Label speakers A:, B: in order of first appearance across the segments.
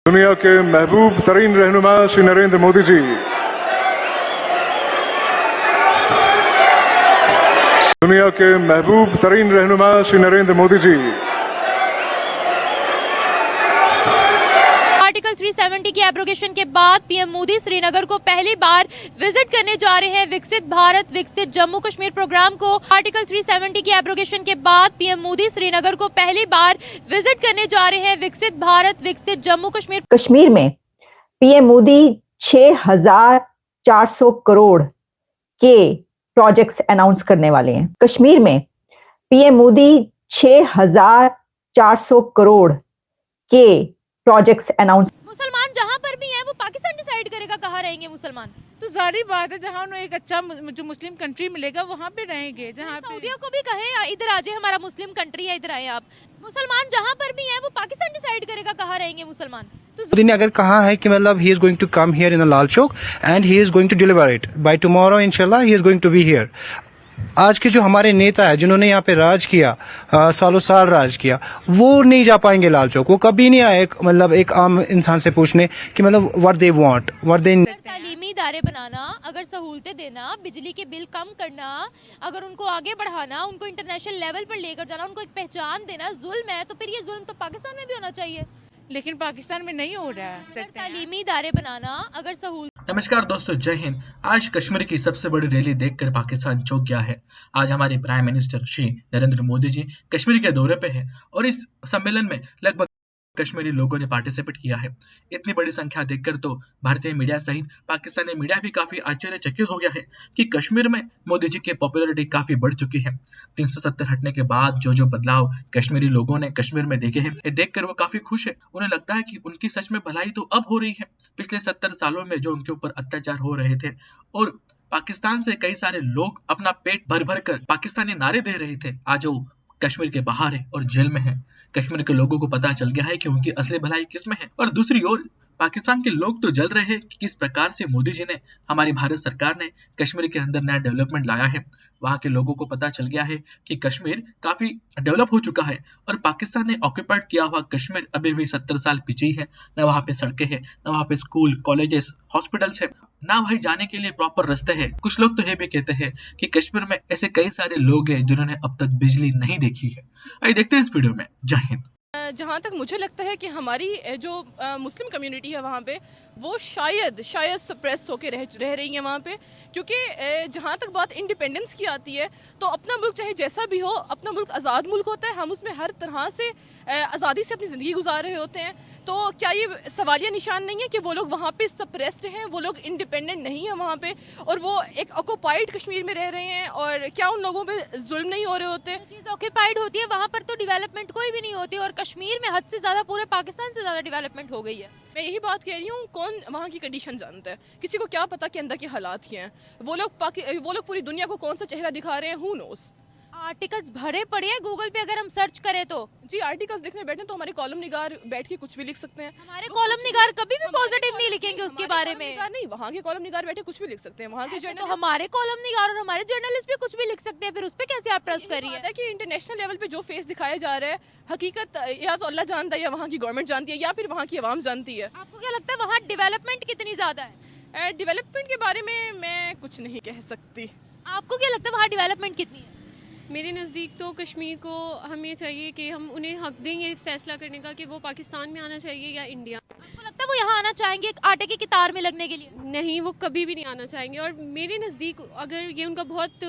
A: दुनिया के महबूब तरीन रहनुमा श्री नरेंद्र मोदी जी, दुनिया के महबूब तरीन रहनुमा श्री नरेंद्र मोदी जी।
B: आर्टिकल 370 की एब्रोगेशन के बाद पीएम मोदी श्रीनगर को पहली बार विजिट करने जा रहे हैं। विकसित भारत विकसित जम्मू कश्मीर प्रोग्राम को आर्टिकल 370 की एब्रोगेशन के बाद पीएम मोदी श्रीनगर को पहली बार विजिट करने जा रहे हैं। विकसित भारत विकसित जम्मू कश्मीर
C: कश्मीर में पीएम मोदी 6,400 करोड़ के प्रोजेक्ट्स अनाउंस करने वाले हैं। कश्मीर में पीएम मोदी 6,400 करोड़ के प्रोजेक्ट्स अनाउंस।
B: मुसलमान जहां पर भी हैं वो पाकिस्तान डिसाइड करेगा कहाँ रहेंगे मुसलमान।
D: तो जाहिर बात है जहाँ उन्हें एक अच्छा जो मुस्लिम कंट्री मिलेगा वहाँ पे रहेंगे। जहाँ पे
B: सऊदियों को भी कहे इधर आ जाए, हमारा मुस्लिम कंट्री है, इधर आए आप। मुसलमान जहाँ पर भी हैं वो पाकिस्तान डिसाइड करेगा कहाँ रहेंगे मुसलमान।
E: मोदी ने अगर कहा है कि मतलब he is going to come here in Lal Chowk and he is going to deliver it by tomorrow इंशाल्लाह he is going to be here. आज के जो हमारे नेता है जिन्होंने यहाँ पे राज किया, सालों साल राज किया, वो नहीं जा पाएंगे लाल चौक। वो कभी नहीं आए मतलब एक आम इंसान से पूछने कि मतलब what they want, what they.
B: तालीमी इदारे बनाना, अगर सहूलतें देना, बिजली के बिल कम करना, अगर उनको आगे बढ़ाना, उनको इंटरनेशनल लेवल पर लेकर जाना, उनको एक पहचान देना जुल्म है, तो फिर ये जुल्म तो पाकिस्तान में भी होना चाहिए।
D: लेकिन पाकिस्तान में नहीं हो रहा है।
B: तालीमी इदारे बनाना, अगर सहूलत।
F: नमस्कार दोस्तों, जय हिंद। आज कश्मीर की सबसे बड़ी रैली देखकर पाकिस्तान चौंक गया है। आज हमारे प्राइम मिनिस्टर श्री नरेंद्र मोदी जी कश्मीर के दौरे पे हैं और इस सम्मेलन में लगभग कश्मीरी लोगों ने पार्टिसिपेट किया है। इतनी बड़ी संख्या देखकर तो भारतीय मीडिया सहित पाकिस्तानी मीडिया भी काफी आश्चर्यचकित हो गया है कि कश्मीर में मोदी जी की पॉपुलैरिटी काफी बढ़ चुकी है। 370 हटने के बाद जो बदलाव कश्मीरी लोगों ने कश्मीर में देखे हैं, ये देखकर वो काफी खुश है। उन्हें लगता है कि उनकी सच में भलाई तो अब हो रही है। पिछले 70 सालों में जो उनके ऊपर अत्याचार हो रहे थे और पाकिस्तान से कई सारे लोग अपना पेट भर भर कर पाकिस्तानी नारे दे रहे थे, आज वो कश्मीर के बाहर है और जेल में है। कश्मीर के लोगों को पता चल गया है कि उनकी असली भलाई किसमें है। और दूसरी ओर पाकिस्तान के लोग तो जल रहे हैं कि किस प्रकार से मोदी जी ने, हमारी भारत सरकार ने कश्मीर के अंदर नया डेवलपमेंट लाया है। वहां के लोगों को पता चल गया है कि कश्मीर काफी डेवलप हो चुका है और पाकिस्तान ने ऑक्यूपाइड किया हुआ कश्मीर अभी भी 70 साल पीछे ही है। न वहाँ पे सड़कें हैं, न वहाँ पे स्कूल, कॉलेजेस, हॉस्पिटल्स है, ना वही जाने के लिए प्रॉपर रास्ते हैं। कुछ लोग तो ये भी कहते हैं कि कश्मीर में ऐसे कई सारे लोग हैं जिन्होंने अब तक बिजली नहीं देखी है। आइए देखते हैं इस वीडियो में। जय हिंद।
G: जहाँ तक मुझे लगता है कि हमारी जो मुस्लिम कम्युनिटी है वहाँ पे वो शायद सप्रेस होकर रह रही है वहाँ पे, क्योंकि जहाँ तक बात इंडिपेंडेंस की आती है तो अपना मुल्क चाहे जैसा भी हो, अपना मुल्क आज़ाद मुल्क होता है। हम उसमें हर तरह से आज़ादी से अपनी ज़िंदगी गुजार रहे होते हैं। तो क्या ये सवालिया निशान नहीं है कि वो लोग वहाँ पे सप्रेस्ड हैं, वो लोग इंडिपेंडेंट नहीं है वहाँ पे और वो एक ऑक्यूपाइड कश्मीर में रह रहे हैं? और क्या उन लोगों पे जुल्म नहीं हो रहे होते?
B: चीज़ ऑक्यूपाइड होती है वहाँ पर तो डेवलपमेंट कोई भी नहीं होती, और कश्मीर में हद से ज़्यादा पूरे पाकिस्तान से ज़्यादा डेवलपमेंट हो गई है।
G: मैं यही बात कह रही हूँ, कौन वहाँ की कंडीशन जानता है? किसी को क्या पता कि अंदर के हालात क्या हैं? वो लोग पूरी दुनिया को कौन सा चेहरा दिखा रहे हैं? Who knows.
B: आर्टिकल्स भरे पड़े हैं गूगल पे, अगर हम सर्च करें तो।
G: जी, आर्टिकल्स देखने बैठे तो हमारे कॉलम निगार बैठ के कुछ भी लिख सकते हैं।
B: हमारे कॉलम निगार कभी भी पॉजिटिव नहीं लिखेंगे उसके बारे में।
G: नहीं, वहाँ के कॉलम निगार बैठे कुछ भी लिख सकते हैं। वहाँ के
B: तो हमारे कॉलम निगार और हमारे जर्नलिस्ट भी कुछ भी लिख सकते हैं, फिर उस पर कैसे आप ट्रस्ट कर रही है?
G: कि इंटरनेशनल लेवल पे जो फेस दिखाया जा रहा है, हकीकत या तो अल्लाह जानता है या वहाँ की गवर्नमेंट जानती है या फिर वहाँ की आवाम जानती है।
B: आपको क्या लगता है वहाँ डेवलपमेंट कितनी ज्यादा है?
G: डेवलपमेंट के बारे में मैं कुछ नहीं कह सकती।
B: आपको क्या लगता है वहाँ डेवलपमेंट कितनी है?
H: मेरे नज़दीक तो कश्मीर को हमें चाहिए कि हम उन्हें हक दें ये फैसला करने का कि वो पाकिस्तान में आना चाहिए या इंडिया।
B: आपको लगता है वो यहाँ आना चाहेंगे आटे की कतार में लगने के लिए?
H: नहीं, वो कभी भी नहीं आना चाहेंगे। और मेरे नज़दीक अगर ये उनका बहुत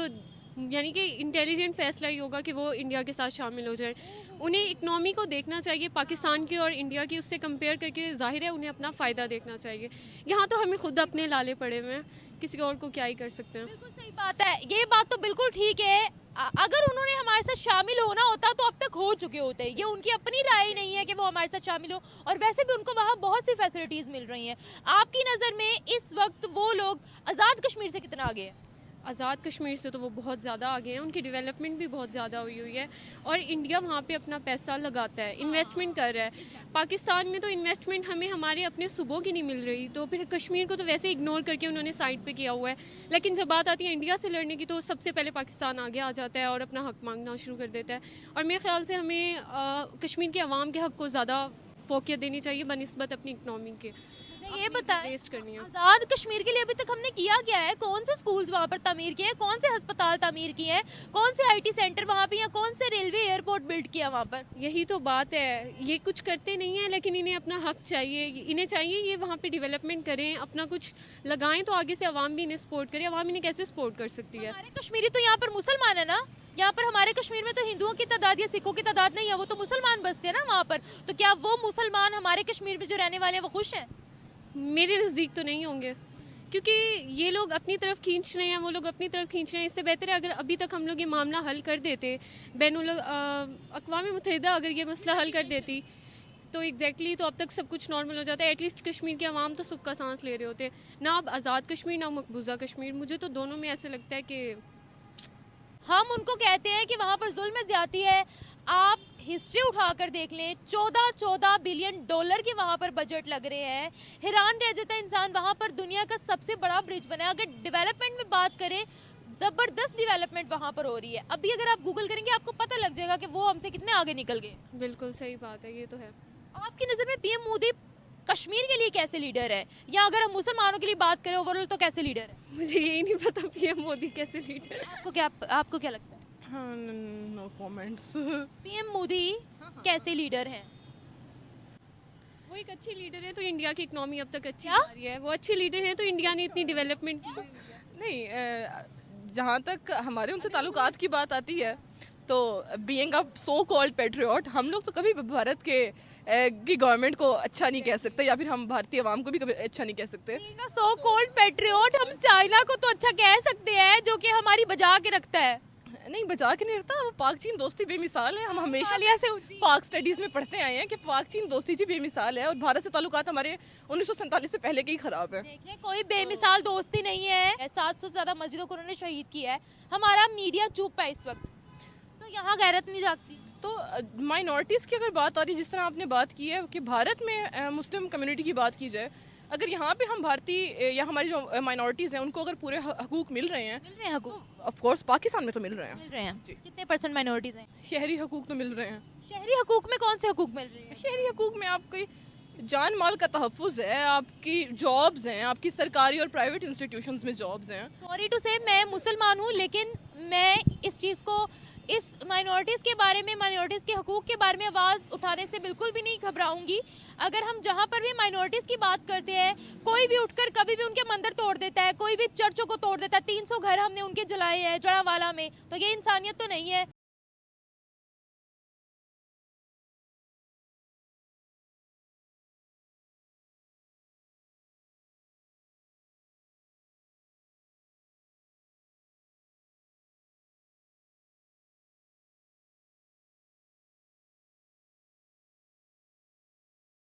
H: यानी कि इंटेलिजेंट फैसला ही होगा कि वो इंडिया के साथ शामिल हो जाए। उन्हें इकनॉमी को देखना चाहिए पाकिस्तान की और इंडिया की, उससे कंपेयर करके जाहिर है उन्हें अपना फ़ायदा देखना चाहिए। यहाँ तो हमें खुद अपने लाले पड़े हुए हैं, किसी और को क्या ही कर सकते हैं।
B: बिल्कुल सही बात है, ये बात तो बिल्कुल ठीक है। अगर उन्होंने हमारे साथ शामिल होना होता तो अब तक हो चुके होते। ये उनकी अपनी राय नहीं है कि वो हमारे साथ शामिल हो, और वैसे भी उनको वहाँ बहुत सी फैसिलिटीज़ मिल रही हैं। आपकी नज़र में इस वक्त वो लोग आज़ाद कश्मीर से कितना आगे हैं?
H: आज़ाद कश्मीर से तो वो बहुत ज़्यादा आगे हैं, उनकी डेवलपमेंट भी बहुत ज़्यादा हुई है और इंडिया वहाँ पे अपना पैसा लगाता है, इन्वेस्टमेंट कर रहा है। पाकिस्तान में तो इन्वेस्टमेंट हमें हमारे अपने सूबों की नहीं मिल रही, तो फिर कश्मीर को तो वैसे इग्नोर करके उन्होंने साइड पे किया हुआ है। लेकिन जब बात आती है इंडिया से लड़ने की तो सबसे पहले पाकिस्तान आगे आ जाता है और अपना हक मांगना शुरू कर देता है। और मेरे ख्याल से हमें कश्मीर के अवाम के हक को ज़्यादा फोकियत देनी चाहिए बनिस्बत अपनी इकनॉमी के।
B: ये बताएं,
H: वेस्ट करनी है।
B: आज़ाद कश्मीर के लिए अभी तक हमने किया क्या है? कौन से स्कूल्स वहाँ पर तामीर किए हैं, कौन से अस्पताल तामीर किए हैं, कौन से आईटी सेंटर वहाँ पे, या कौन से रेलवे एयरपोर्ट बिल्ड किया वहाँ पर?
H: यही तो बात है, ये कुछ करते नहीं है, लेकिन इन्हें अपना हक चाहिए, इन्हें चाहिए ये वहाँ पे डेवलपमेंट करें, अपना कुछ लगाएं, तो आगे से अवाम भी इन्हें सपोर्ट करे। अवाम इन्हें कैसे सपोर्ट कर सकती है?
B: हमारे कश्मीरी तो यहाँ पर मुसलमान है ना, यहाँ पर हमारे कश्मीर में तो हिंदुओं की तादाद या सिखों की तादाद नहीं है, वो तो मुसलमान बसते हैं ना वहाँ पर। तो क्या वो मुसलमान हमारे कश्मीर में जो रहने वाले हैं वो खुश हैं?
H: मेरे नज़दीक तो नहीं होंगे, क्योंकि ये लोग अपनी तरफ खींच रहे हैं, वो लोग अपनी तरफ खींच रहे हैं। इससे बेहतर है अगर अभी तक हम लोग ये मामला हल कर देते, अक़वाम मुत्तहिदा अगर ये मसला हल कर देती तो एग्जैक्टली तो अब तक सब कुछ नॉर्मल हो जाता है। एटलीस्ट कश्मीर के अवाम तो सुख का सांस ले रहे होते ना। अब आज़ाद कश्मीर ना मकबूजा कश्मीर, मुझे तो दोनों में ऐसे लगता है कि
B: हम उनको कहते हैं कि वहाँ पर जुल्म ज्यादती है। आप हिस्ट्री उठाकर देख लें, 14 बिलियन डॉलर के वहाँ पर बजट लग रहे हैं। हैरान रह जाता है इंसान, वहाँ पर दुनिया का सबसे बड़ा ब्रिज बना है। अगर डेवलपमेंट में बात करें, ज़बरदस्त डेवलपमेंट वहाँ पर हो रही है। अभी अगर आप गूगल करेंगे आपको पता लग जाएगा कि वो हमसे कितने आगे निकल गए।
H: बिल्कुल सही बात है, ये तो है।
B: आपकी नज़र में पीएम मोदी कश्मीर के लिए कैसे लीडर है, या अगर हम मुसलमानों के लिए बात करें ओवरऑल तो कैसे लीडर है?
H: मुझे यही नहीं पता पीएम मोदी कैसे लीडर है।
B: आपको क्या लगता है?
G: No comments.
B: पीएम मोदी कैसे लीडर हैं?
H: वो एक अच्छे लीडर है तो इंडिया की इकनॉमी अब तक अच्छी
B: क्या?
H: जा रही है। वो अच्छे लीडर हैं तो इंडिया ने इतनी डेवलपमेंट की।
G: नहीं, जहाँ तक हमारे उनसे ताल्लुकात की बात आती है तो being a so called patriot, हम लोग तो कभी भारत के की गवर्नमेंट को अच्छा नहीं कह सकते, या फिर हम भारतीय आवाम को भी कभी अच्छा नहीं कह सकते।
B: सो कॉल्ड पेट्रियट, हम चाइना को तो अच्छा कह सकते हैं जो कि हमारी बजा के रखता है।
G: नहीं, बचा के नहीं रखता। वो पाक चीन दोस्ती बेमिसाल है। हम हमेशा
B: हालिया से ऊंची।
G: पाक स्टडीज़ में पढ़ते आए हैं कि पाक चीन दोस्ती जी बेमिसाल है, और भारत से ताल्लुकात हमारे 1947 से पहले के ही खराब है।
B: देखिए, कोई बेमिसाल दोस्ती नहीं है। 700 से ज़्यादा मस्जिदों को उन्होंने शहीद किया है। हमारा मीडिया चुप है इस वक्त, तो यहाँ गैरत नहीं जागती।
G: तो माइनॉरिटीज़ की अगर बात आ रही है, जिस तरह आपने बात की है कि भारत में मुस्लिम कम्युनिटी की बात की जाए, अगर यहाँ पे हम भारतीय या हमारी जो माइनॉरिटीज़ हैं उनको अगर पूरे हकूक़ मिल रहे हैं
B: हकूक
G: ऑफ कोर्स पाकिस्तान में तो मिल रहे हैं।
B: मिल रहे हैं। कितने परसेंट माइनॉरिटीज़ हैं?
G: शहरी हकूक़ तो मिल रहे हैं।
B: शहरी हकूक में कौन से हकूक मिल रहे हैं?
G: शहरी हकूक़ में आपकी जान माल का तहफ़्फ़ुज़ है, आपकी जॉब्स हैं, आपकी सरकारी और प्राइवेट इंस्टीट्यूशंस में जॉब्स हैं।
B: सॉरी टू से, मैं मुसलमान हूँ, लेकिन मैं इस चीज़ को, इस माइनॉरिटीज़ के बारे में, माइनॉरिटीज़ के हकूक़ के बारे में आवाज़ उठाने से बिल्कुल भी नहीं घबराऊंगी। अगर हम जहाँ पर भी माइनॉरिटीज़ की बात करते हैं, कोई भी उठकर कभी भी उनके मंदिर तोड़ देता है, कोई भी चर्चों को तोड़ देता है। 300 घर हमने उनके जलाए हैं जड़ावाला में, तो ये इंसानियत तो नहीं है।